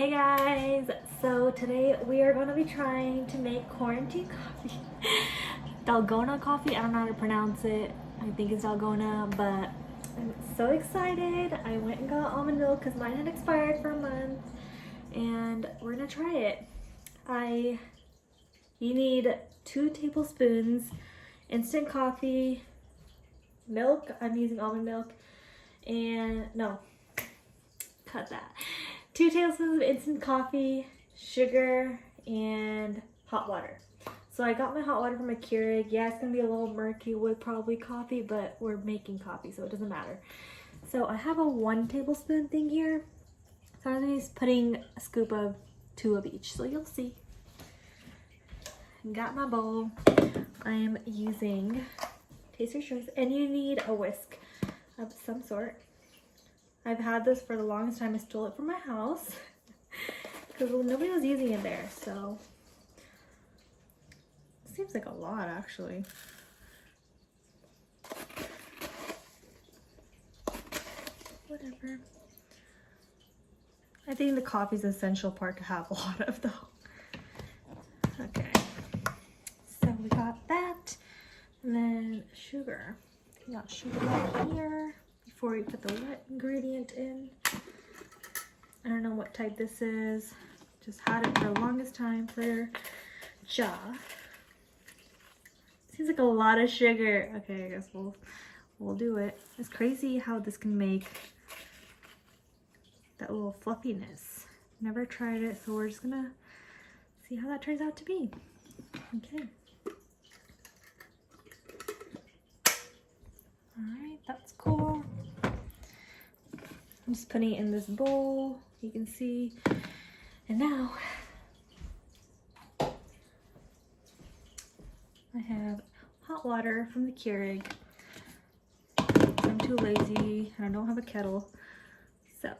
Hey guys, so today we are going to be trying to make quarantine coffee. Dalgona coffee, I don't know how to pronounce it. I think it's Dalgona, but I'm so excited. I went and got almond milk because mine had expired for a month and we're going to try it. You need 2 tablespoons instant coffee, milk, I'm using almond milk, and no, cut that. 2 tablespoons of instant coffee, sugar, and hot water. So I got my hot water from a Keurig. Yeah, it's gonna be a little murky with probably coffee, but we're making coffee, so it doesn't matter. So I have a 1 tablespoon thing here. So I'm just putting a scoop of 2 of each, so you'll see. Got my bowl. I am using taster choice, and you need a whisk of some sort. I've had this for the longest time. I stole it from my house because nobody was using it there, so it seems like a lot actually. Whatever. I think the coffee is the essential part to have a lot of though. Okay, so we got that, and then sugar. We got sugar right here. Before we put the wet ingredient in. I don't know what type this is. Just had it for the longest time for Ja. Seems like a lot of sugar. Okay, I guess we'll do it. It's crazy how this can make that little fluffiness. Never tried it, so we're just gonna see how that turns out to be. Okay. Alright, that's cool. I'm just putting it in this bowl, you can see. And now I have hot water from the Keurig. I'm too lazy and I don't have a kettle. So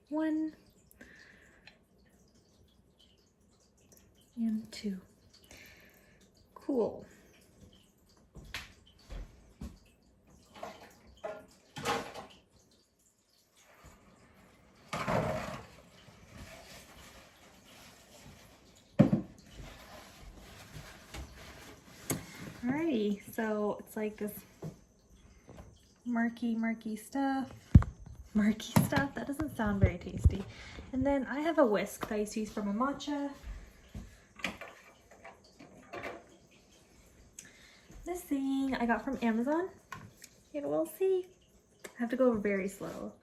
1 and 2. Cool. Alrighty, so it's like this murky stuff. Murky stuff? That doesn't sound very tasty. And then I have a whisk that I used to use for my matcha. This thing I got from Amazon. And we'll see. I have to go very slow.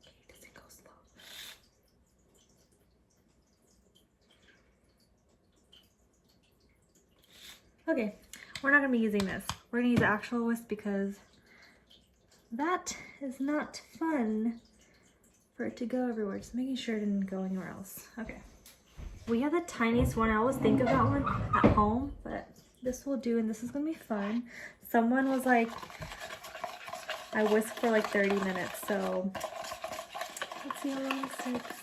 Okay, does it go slow? Okay, we're not gonna be using this. We're gonna use the actual whisk because that is not fun for it to go everywhere. Just making sure it didn't go anywhere else. Okay. We have the tiniest one. I always think of that one at home, but this will do, and this is gonna be fun. Someone was like, I whisked for like 30 minutes, so let's see how long this takes.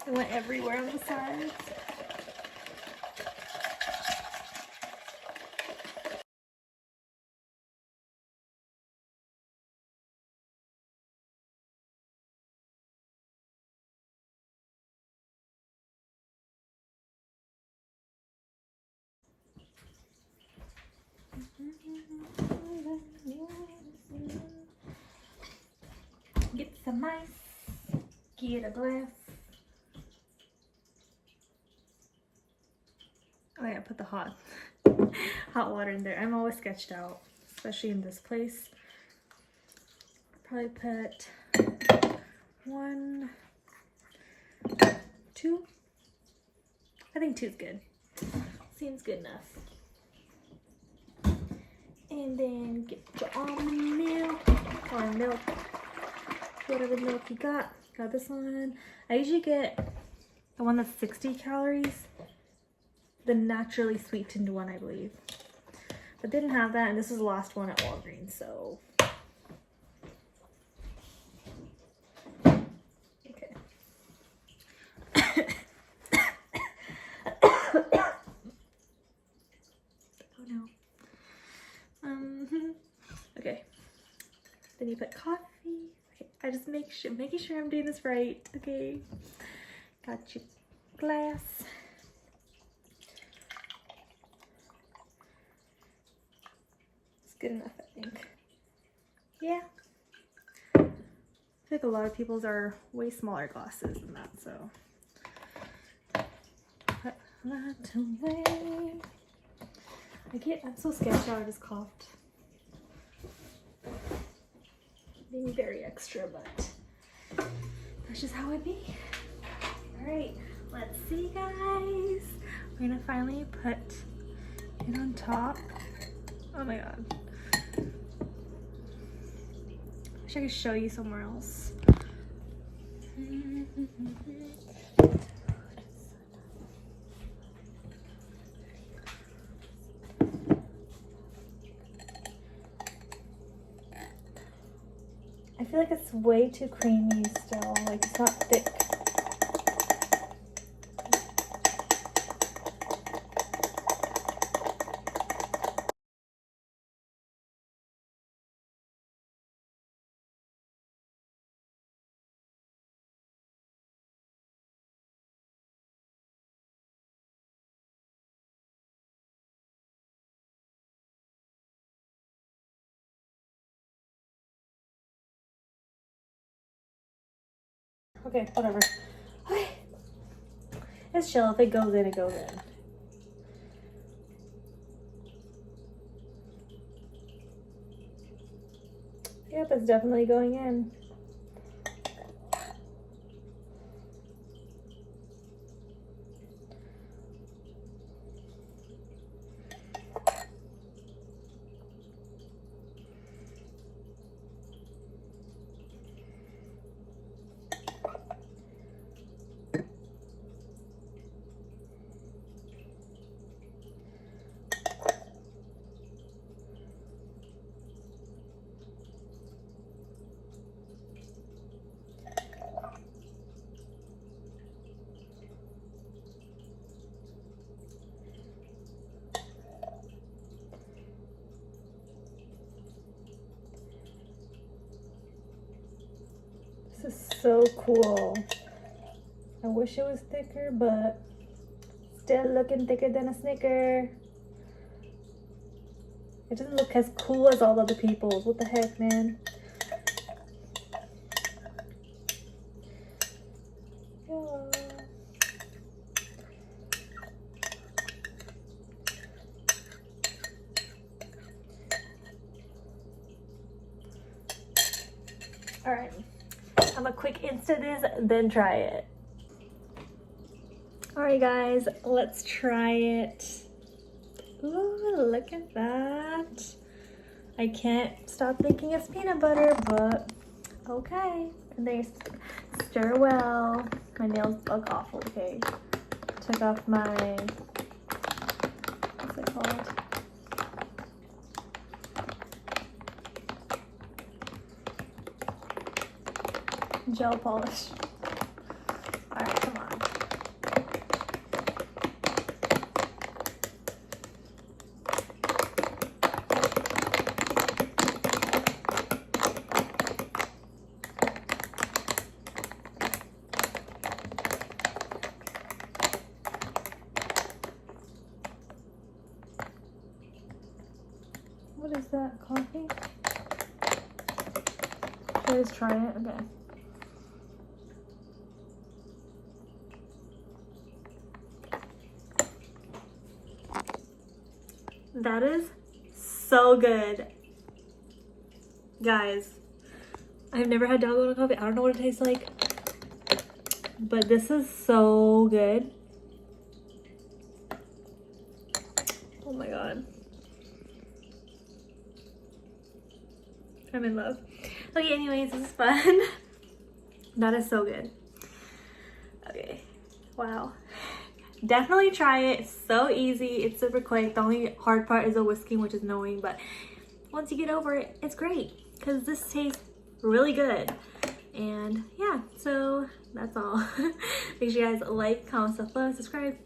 It went everywhere on the sides. Get some ice, get a glass. Oh yeah, put the hot water in there. I'm always sketched out, especially in this place. Probably put 1, 2. I think 2 is good. Seems good enough. And then get your almond milk or milk, whatever milk you got. Got this one. I usually get the one that's 60 calories, the naturally sweetened one, I believe. But didn't have that, and this is the last one at Walgreens, so. Okay. Oh no. making sure I'm doing this right. Okay, got your glass. It's good enough, I think. Yeah. I feel like a lot of people's are way smaller glasses than that, so. Put that away. I'm so sketched out, I just coughed. Being very extra, but that's just how it be. All right, let's see, guys. We're gonna finally put it on top. Oh my God. Wish I could show you somewhere else. I feel like it's way too creamy still, like it's not thick. Okay, whatever. Okay. It's chill. If it goes in, it goes in. Yep, it's definitely going in. This is so cool. I wish it was thicker, but still looking thicker than a Snicker. It doesn't look as cool as all other people's. What the heck, man? Yeah. All right. I'm a quick Insta this, then try it. All right, guys, let's try it. Ooh, look at that. I can't stop thinking it's peanut butter, but okay. And they stir well. My nails look awful, okay. Took off my, what's it called? Gel polish. All right, come on. What is that, coffee? Should I just try it? Okay. That is so good. Guys, I've never had Dalgona coffee. I don't know what it tastes like, but this is so good. Oh my God. I'm in love. Okay, anyways, this is fun. That is so good. Okay, wow. Definitely try it. It's so easy. It's super quick. The only hard part is the whisking, which is annoying, but once you get over it, it's great because this tastes really good. And yeah, so that's all. Make sure you guys like, comment, subscribe.